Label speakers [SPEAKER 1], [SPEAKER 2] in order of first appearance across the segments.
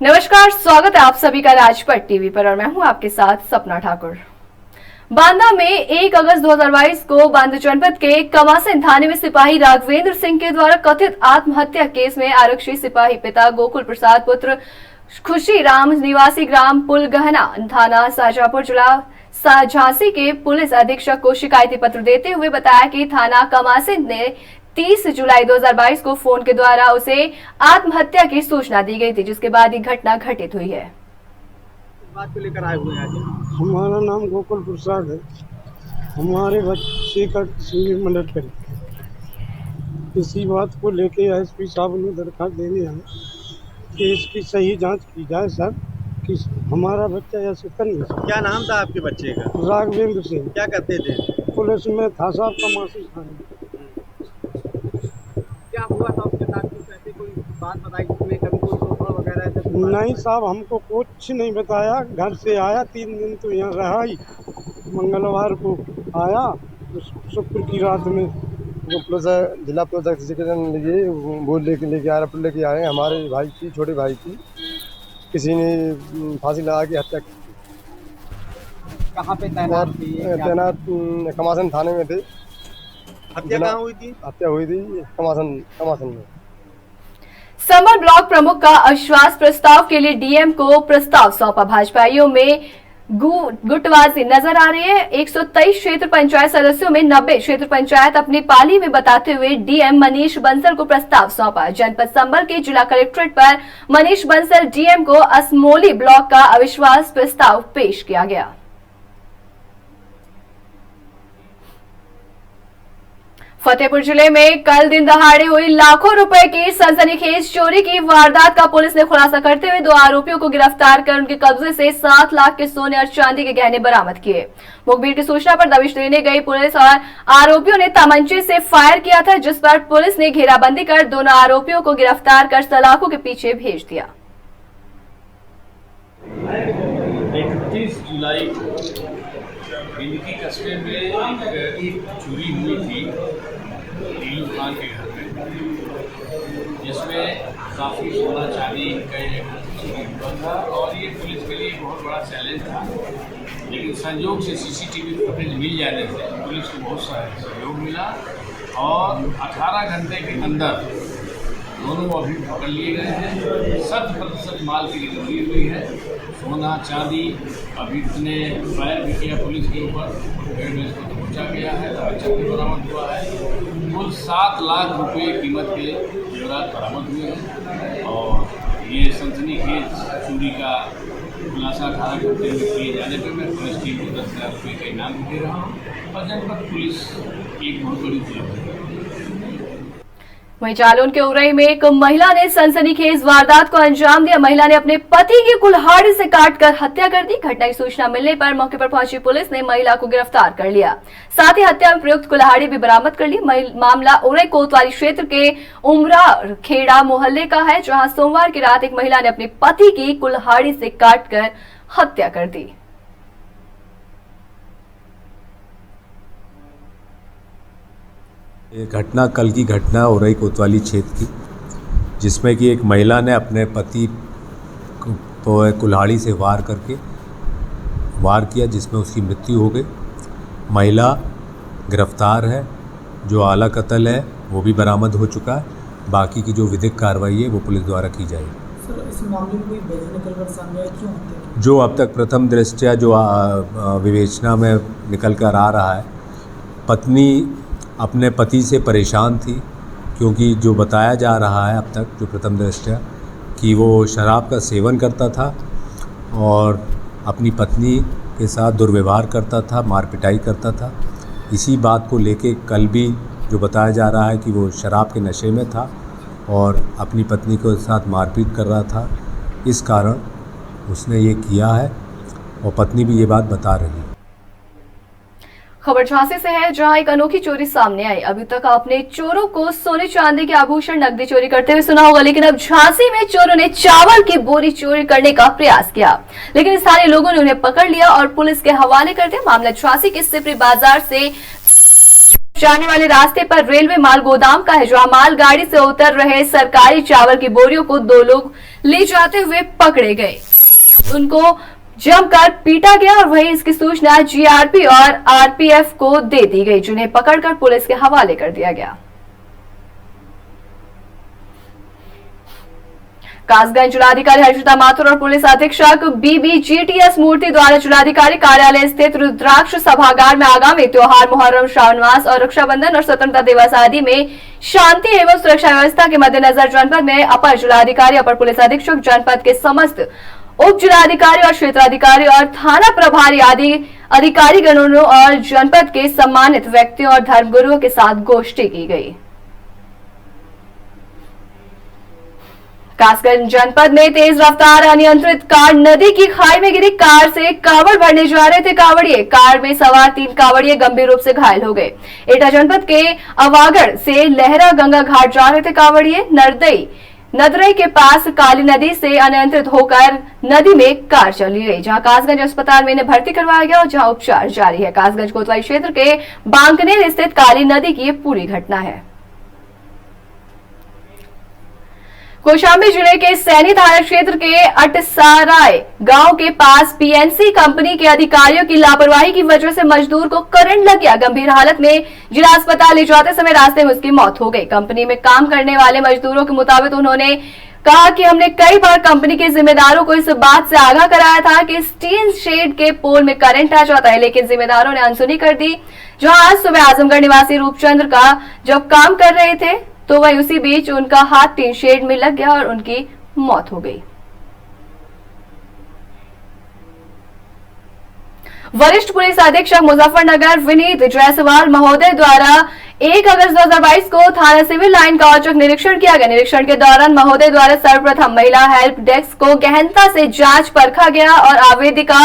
[SPEAKER 1] नमस्कार, स्वागत है आप सभी का राजपट टीवी पर और मैं हूं आपके साथ सपना ठाकुर। बांदा में 1 अगस्त 2022 को बांदा जनपद के कमासन थाने में सिपाही राघवेंद्र सिंह के द्वारा कथित आत्महत्या केस में आरक्षी सिपाही पिता गोकुल प्रसाद पुत्र खुशी राम निवासी ग्राम पुलगहना थाना शाजापुर जिला झांसी के पुलिस अधीक्षक को शिकायती पत्र देते हुए बताया कि थाना कमासन ने 30 जुलाई 2022 को फोन के द्वारा उसे आत्महत्या की सूचना दी गई थी, जिसके बाद ये घटना घटित हुई है।
[SPEAKER 2] बात को लेकर आए हुए हैं आज।
[SPEAKER 3] हमारा नाम गोकुल प्रसाद है। हमारे बच्चे का किसी ने मदद करी। इसी बात को लेके एसपी साहब ने दरखास्त देने आए कि इसकी सही जांच की जाए सर, कि हमारा बच्चा ऐसे कर नहीं सकता।
[SPEAKER 2] क्या नाम था आपके बच्चे का?
[SPEAKER 3] राघवेंद्र सिंह।
[SPEAKER 2] क्या करते थे?
[SPEAKER 3] पुलिस में था साहब, कमासी थाने।
[SPEAKER 2] क्या हुआ था उसके साथ? कुछ ऐसी कोई बात बताई जिसमें कभी कोई तोड़फोड़ वगैरह ऐसे?
[SPEAKER 3] नहीं साहब, हमको कुछ नहीं बताया। घर से आया, 3 दिन तो यहाँ रहा ही। मंगलवार को आया, शुक्र की रात में
[SPEAKER 4] जिला पुलिस अधीक्षक ये वो लेके आए हमारे भाई की, छोटे भाई की किसी ने फांसी लगा के हत्या की।
[SPEAKER 2] कहाँ पे तैनात थी?
[SPEAKER 4] तैनात कमासन थाने में थे।
[SPEAKER 2] हत्या कहाँ हुई थी?
[SPEAKER 4] हत्या हुई थी कमासन में।
[SPEAKER 1] संबल ब्लॉक प्रमुख का अविश्वास प्रस्ताव के लिए डीएम को प्रस्ताव सौंपा। भाजपाइयों में गुटबाजी नजर आ रही है। 123 क्षेत्र पंचायत सदस्यों में 90 क्षेत्र पंचायत अपनी पाली में बताते हुए डीएम मनीष बंसल को प्रस्ताव सौंपा। जनपद संबल के जिला कलेक्ट्रेट पर मनीष बंसल डीएम को असमोली ब्लॉक का अविश्वास प्रस्ताव पेश किया गया। फतेहपुर जिले में कल दिन दहाड़े हुई लाखों रुपए की सनसनीखेज चोरी की वारदात का पुलिस ने खुलासा करते हुए 2 आरोपियों को गिरफ्तार कर उनके कब्जे से 7 लाख के सोने और चांदी के गहने बरामद किए। मुखबिर की सूचना पर दबिश देने गई पुलिस और आरोपियों ने तमंचे से फायर किया था, जिस पर पुलिस ने घेराबंदी कर दोनों आरोपियों को गिरफ्तार कर सलाखों के पीछे भेज दिया।
[SPEAKER 5] 31 जुलाई बिंदकी कस्बे में एक चोरी हुई थी नीलू खान के घर में, जिसमें काफ़ी सोना चांदी का चोरी हुआ था और ये पुलिस के लिए बहुत बड़ा चैलेंज था। लेकिन संयोग से सीसीटीवी फुटेज मिल जाने से पुलिस को बहुत सारा सहयोग मिला और 18 घंटे के अंदर दोनों अभी पकड़ लिए गए हैं। 100% माल की रिकवरी हुई है। सोना चांदी अभियुक्त ने फायर भी किया पुलिस के ऊपर, पेड़ में इसको पहुँचा गया है, बच्चा भी बरामद हुआ है। कुल 7 लाख रुपए कीमत के जेवरात बरामद हुए हैं और ये सनसनीखेज चोरी का खुलासा 18 घंटे में किए जाने पर मैं पुलिस टीम को 10,000 रुपये का इनाम भी दे रहा हूँ और जनपद पुलिस एक बहुत बड़ी उपलब्धि है।
[SPEAKER 1] वहीं जालौन के उरई में एक महिला ने सनसनीखेज वारदात को अंजाम दिया। महिला ने अपने पति की कुल्हाड़ी से काटकर हत्या कर दी। घटना की सूचना मिलने पर मौके पर पहुंची पुलिस ने महिला को गिरफ्तार कर लिया, साथ ही हत्या में प्रयुक्त कुल्हाड़ी भी बरामद कर ली। मामला उरई कोतवाली क्षेत्र के उमरा खेड़ा मोहल्ले का है, जहां सोमवार की रात एक महिला ने अपने पति की कुल्हाड़ी से काटकर हत्या कर दी।
[SPEAKER 6] ये घटना कल की घटना उरई कोतवाली क्षेत्र की, जिसमें कि एक महिला ने अपने पति को कुल्हाड़ी से वार किया, जिसमें उसकी मृत्यु हो गई। महिला गिरफ्तार है। जो आला कत्ल है वो भी बरामद हो चुका है। बाकी की जो विधिक कार्रवाई है वो पुलिस द्वारा की जाएगी।
[SPEAKER 7] सर, इस मामले में कोई वजह निकल कर सामने आया क्यों?
[SPEAKER 6] जो अब तक प्रथम दृष्टया जो विवेचना में निकल कर आ रहा है, पत्नी अपने पति से परेशान थी, क्योंकि जो बताया जा रहा है अब तक जो प्रथम दृष्टया कि वो शराब का सेवन करता था और अपनी पत्नी के साथ दुर्व्यवहार करता था, मार पिटाई करता था। इसी बात को लेके कल भी जो बताया जा रहा है कि वो शराब के नशे में था और अपनी पत्नी के साथ मारपीट कर रहा था। इस कारण उसने ये किया है और पत्नी भी ये बात बता रही है।
[SPEAKER 1] खबर झांसी से है, जहां एक अनोखी चोरी सामने आई। अभी तक आपने चोरों को सोने चांदी के आभूषण नकदी चोरी करते हुए सुना होगा, लेकिन अब झांसी में चोरों ने चावल की बोरी चोरी करने का प्रयास किया, लेकिन स्थानीय लोगों ने उन्हें पकड़ लिया और पुलिस के हवाले कर दिया। मामला झांसी के सिपरी बाजार से जाने वाले रास्ते पर रेलवे माल गोदाम का है, जहां माल गाड़ी से उतर रहे सरकारी चावल की बोरियों को 2 लोग ले जाते हुए पकड़े गए। उनको जमकर पीटा गया और वहीं इसकी सूचना जीआरपी और आरपीएफ को दे दी गई, जिन्हें पकड़कर पुलिस के हवाले कर दिया गया। कासगंज जिलाधिकारी हर्षिता माथुर और पुलिस अधीक्षक बीबीजीटीएस मूर्ति द्वारा जिलाधिकारी कार्यालय स्थित रुद्राक्ष सभागार में आगामी त्योहार मुहर्रम, श्रावण मास और रक्षाबंधन और स्वतंत्रता दिवस आदि में शांति एवं सुरक्षा व्यवस्था के मद्देनजर जनपद में अपर जिलाधिकारी, अपर पुलिस अधीक्षक, जनपद के समस्त उप जिलाधिकारी और क्षेत्राधिकारी और थाना प्रभारी आदि अधिकारी गणों और जनपद के सम्मानित व्यक्तियों और धर्मगुरुओं के साथ गोष्ठी की गई। कासगंज जनपद में तेज रफ्तार अनियंत्रित कार नदी की खाई में गिरी। कार से कावड़ भरने जा रहे थे कावड़िए। कार में सवार 3 कावड़िए गंभीर रूप से घायल हो गए। एटा जनपद के अवागढ़ से लहरा गंगा घाट जा रहे थे कावड़िए। नदरई के पास काली नदी से अनियंत्रित होकर नदी में कार चली गई, जहां कासगंज अस्पताल में इन्हें भर्ती करवाया गया और जहां उपचार जारी है। कासगंज कोतवाली क्षेत्र के बांकनेर स्थित काली नदी की ये पूरी घटना है। कौशाम्बी जिले के सैनी थाना क्षेत्र के अटसाराय गांव के पास पीएनसी कंपनी के अधिकारियों की लापरवाही की वजह से मजदूर को करंट लग गया। गंभीर हालत में जिला अस्पताल ले जाते समय रास्ते में उसकी मौत हो गई। कंपनी में काम करने वाले मजदूरों के मुताबिक उन्होंने कहा कि हमने कई बार कंपनी के जिम्मेदारों को इस बात से आगाह कराया था कि स्टील शेड के पोल में करंट आ जाता है, लेकिन जिम्मेदारों ने अनसुनी कर दी। जहां आज सुबह आजमगढ़ निवासी रूपचंद्र का जब काम कर रहे थे तो वहीं उसी बीच उनका हाथ टीन शेड में लग गया और उनकी मौत हो गई। वरिष्ठ पुलिस अधीक्षक मुजफ्फरनगर विनीत जायसवाल महोदय द्वारा 1 अगस्त 2022 को थाना सिविल लाइन का औचक निरीक्षण किया गया। निरीक्षण के दौरान महोदय द्वारा सर्वप्रथम महिला हेल्प डेस्क को गहनता से जांच परखा गया और आवेदिका,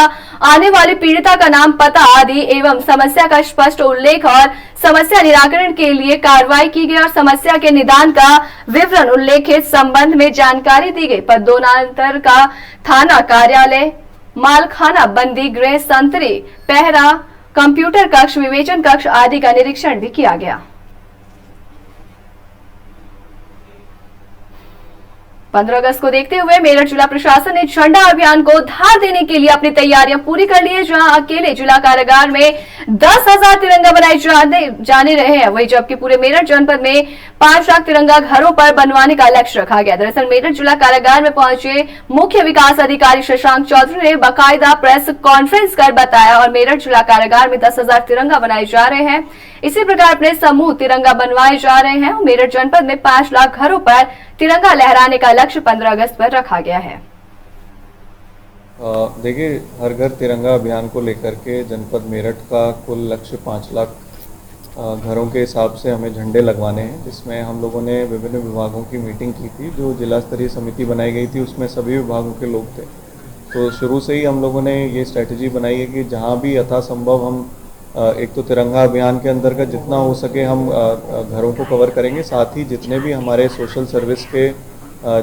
[SPEAKER 1] आने वाली पीड़िता का नाम, पता आदि एवं समस्या का स्पष्ट उल्लेख और समस्या निराकरण के लिए कार्रवाई की गई और समस्या के निदान का विवरण उल्लेखित संबंध में जानकारी दी गई। पदोन्नतर का थाना कार्यालय, मालखाना, बंदी गृह, संतरी, पहरा, कंप्यूटर कक्ष, विवेचन कक्ष आदि का निरीक्षण भी किया गया। 15 अगस्त को देखते हुए मेरठ जिला प्रशासन ने झंडा अभियान को धार देने के लिए अपनी तैयारियां पूरी कर ली है, जहां अकेले जिला कारागार में 10,000 तिरंगा बनाए जाने रहे हैं, वही जबकि पूरे मेरठ जनपद में 5 लाख तिरंगा घरों पर बनवाने का लक्ष्य रखा गया। दरअसल मेरठ जिला कारागार में पहुंचे मुख्य विकास अधिकारी शशांक चौधरी ने बाकायदा प्रेस कॉन्फ्रेंस कर बताया और मेरठ जिला कारागार में 10,000 तिरंगा बनाए जा रहे हैं। इसी प्रकार अपने समूह तिरंगा बनवाए जा रहे हैं। मेरठ जनपद में 5 लाख घरों पर तिरंगा लहराने का लक्ष्य 15 अगस्त पर रखा गया है।
[SPEAKER 8] देखिए, हर घर तिरंगा अभियान को लेकर के जनपद मेरठ का कुल लक्ष्य 5 लाख घरों के हिसाब से हमें झंडे लगवाने हैं, जिसमें हम लोगों ने विभिन्न विभागों की मीटिंग की थी। जो जिला स्तरीय समिति बनाई गई थी उसमें सभी विभागों के लोग थे। तो शुरू से ही हम लोगों ने ये स्ट्रैटेजी बनाई है कि जहाँ भी यथासंभव हम एक तो तिरंगा अभियान के अंतर्गत जितना हो सके हम घरों को कवर करेंगे, साथ ही जितने भी हमारे सोशल सर्विस के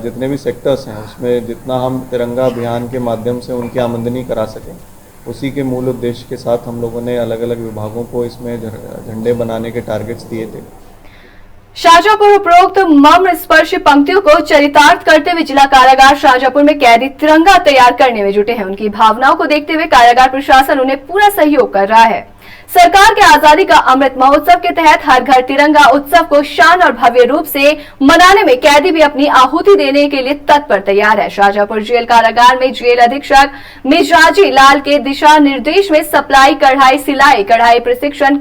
[SPEAKER 8] जितने भी सेक्टर्स हैं उसमें जितना हम तिरंगा अभियान के माध्यम से उनकी आमदनी करा सकें, उसी के मूल उद्देश्य के साथ हम लोगों ने अलग अलग विभागों को इसमें झंडे बनाने के टारगेट्स दिए थे।
[SPEAKER 1] शाहजहांपुर उपरोक्त मर्म स्पर्शी पंक्तियों को चरितार्थ करते हुए जिला कारागार शाहजहांपुर में कैदी तिरंगा तैयार करने में जुटे हैं। उनकी भावनाओं को देखते हुए कारागार प्रशासन उन्हें पूरा सहयोग कर रहा है। सरकार के आजादी का अमृत महोत्सव के तहत हर घर तिरंगा उत्सव को शान और भव्य रूप से मनाने में कैदी भी अपनी आहुति देने के लिए तत्पर तैयार है। शाहजहांपुर जेल कारागार में जेल अधीक्षक मिजाजी लाल के दिशा निर्देश में सप्लाई, कढ़ाई, सिलाई, कढ़ाई प्रशिक्षण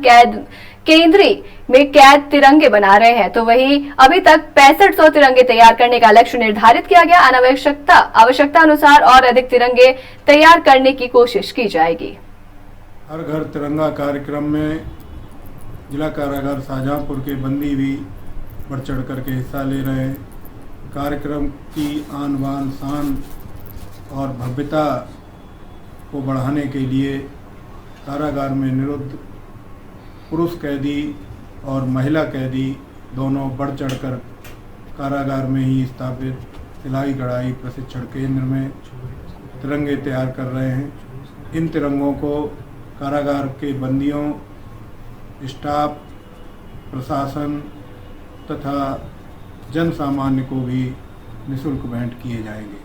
[SPEAKER 1] केंद्री में कैद तिरंगे बना रहे हैं। तो वहीं अभी तक 6500 तिरंगे तैयार करने का लक्ष्य निर्धारित किया गया। आवश्यकता अनुसार और अधिक तिरंगे तैयार करने की कोशिश की जाएगी।
[SPEAKER 3] हर घर तिरंगा कार्यक्रम में जिला कारागार शाहजहांपुर के बंदी भी बढ़ चढ़ करके हिस्सा ले रहे हैं। कार्यक्रम की आन बान शान और भव्यता को बढ़ाने के लिए कारागार में निरुद्ध पुरुष कैदी और महिला कैदी दोनों बढ़ चढ़कर कारागार में ही स्थापित सिलाई कढ़ाई प्रशिक्षण केंद्र में तिरंगे तैयार कर रहे हैं। इन तिरंगों को कारागार के बंदियों, स्टाफ, प्रशासन तथा जन सामान्य को भी निःशुल्क भेंट किए जाएंगे।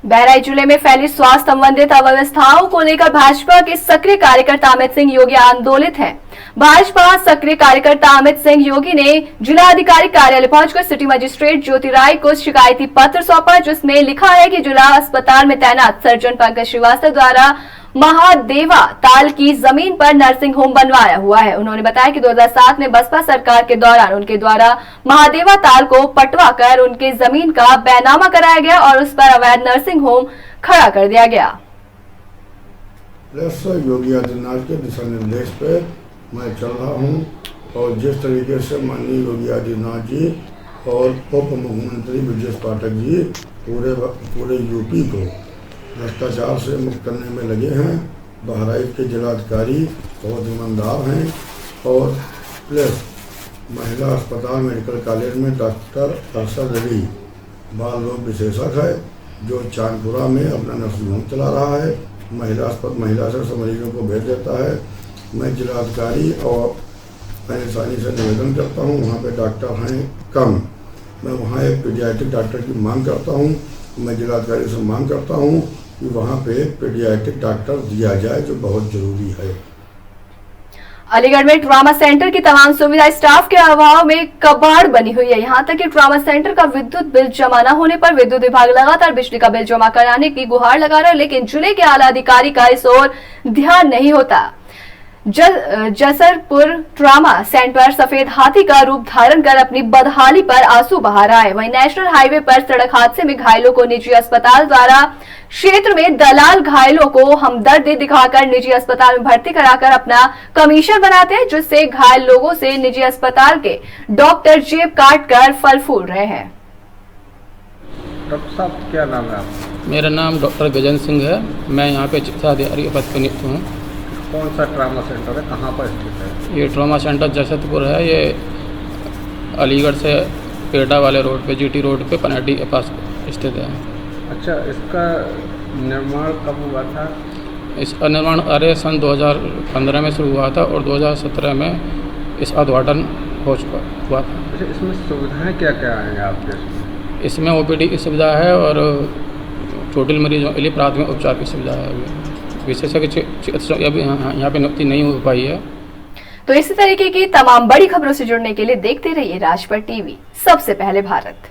[SPEAKER 1] बहराइच जिले में फैली स्वास्थ्य संबंधित अव्यवस्थाओं को लेकर भाजपा के सक्रिय कार्यकर्ता अमित सिंह योगी आंदोलित हैं। भाजपा सक्रिय कार्यकर्ता अमित सिंह योगी ने जिलाधिकारी कार्यालय पहुंचकर सिटी मजिस्ट्रेट ज्योति राय को शिकायती पत्र सौंपा, जिसमें लिखा है कि जिला अस्पताल में तैनात सर्जन पंकज श्रीवास्तव द्वारा महादेवा ताल की जमीन पर नर्सिंग होम बनवाया हुआ है। उन्होंने बताया कि 2007 में बसपा सरकार के दौरान उनके द्वारा महादेवा ताल को पटवा कर उनके जमीन का बैनामा कराया गया और उस पर अवैध नर्सिंग होम खड़ा कर दिया गया।
[SPEAKER 9] योगी आदित्यनाथ के दिशा निर्देश पे मैं चल रहा हूँ और जिस तरीके से माननीय योगी आदित्यनाथ जी और उप मुख्यमंत्री ब्रजेश पाठक जी पूरे यूपी को भ्रष्टाचार से मुक्त करने में लगे हैं। बहराइच के जिलाधिकारी बहुत ईमानदार हैं और प्लस महिला अस्पताल मेडिकल कॉलेज में डॉक्टर अरशद अली बाल रोग विशेषज्ञ है जो चांदपुरा में अपना नर्सिंग होम चला रहा है। महिला से मरीजों को भेज देता है। मैं जिलाधिकारी और परेशानी से निवेदन करता हूँ, वहाँ पे डॉक्टर हैं कम, मैं वहाँ एक पीडियाट्रिक डॉक्टर की मांग करता हूँ। मैं जिलाधिकारी से मांग करता हूँ कि वहाँ पे एक पीडियाट्रिक डॉक्टर दिया जाए जो बहुत जरूरी है।
[SPEAKER 1] अलीगढ़ में ट्रॉमा सेंटर की तमाम सुविधा स्टाफ के अभाव में कबाड़ बनी हुई है। यहां तक कि ट्रॉमा सेंटर का विद्युत बिल जमा न होने पर विद्युत विभाग लगातार बिजली का बिल जमा कराने की गुहार लगा रहा है, लेकिन जिले के आला अधिकारी का इस ओर ध्यान नहीं होता। जसरपुर ट्रॉमा सेंटर सफेद हाथी का रूप धारण कर अपनी बदहाली पर आंसू बहा रहा है। वहीं नेशनल हाईवे पर सड़क हादसे में घायलों को निजी अस्पताल द्वारा क्षेत्र में दलाल घायलों को हमदर्दी दिखाकर निजी अस्पताल में भर्ती कराकर अपना कमीशन बनाते हैं, जिससे घायल लोगों से निजी अस्पताल के डॉक्टर जेब काट कर फल फूल रहे हैं।
[SPEAKER 2] डॉक्टर साहब क्या नाम है आपका?
[SPEAKER 10] मेरा नाम डॉक्टर गजन सिंह है। मैं यहाँ पे चिकित्सा अधिकारी पद पर नियुक्त हूँ।
[SPEAKER 2] कौन सा ट्रॉमा सेंटर है, कहाँ पर स्थित है?
[SPEAKER 10] ये ट्रॉमा सेंटर जसरपुर है। ये अलीगढ़ से पेटा वाले रोड पे, जीटी रोड पे, पनाडी के पास स्थित है।
[SPEAKER 2] अच्छा, इसका निर्माण कब हुआ था?
[SPEAKER 10] इसका निर्माण सन 2015 में शुरू हुआ था और 2017 में इसका उद्घाटन हो चुका हुआ था।
[SPEAKER 2] अच्छा, इसमें सुविधाएं क्या क्या हैं आपके?
[SPEAKER 10] इसमें ओपीडी की सुविधा है और जटिल मरीजों के लिए प्राथमिक उपचार की सुविधा है। विशेषज्ञ चिकित्सक अभी यहाँ पे नियुक्ति नहीं हो पाई है।
[SPEAKER 1] तो इसी तरीके की तमाम बड़ी खबरों से जुड़ने के लिए देखते रहिए राजपट टीवी, सबसे पहले भारत।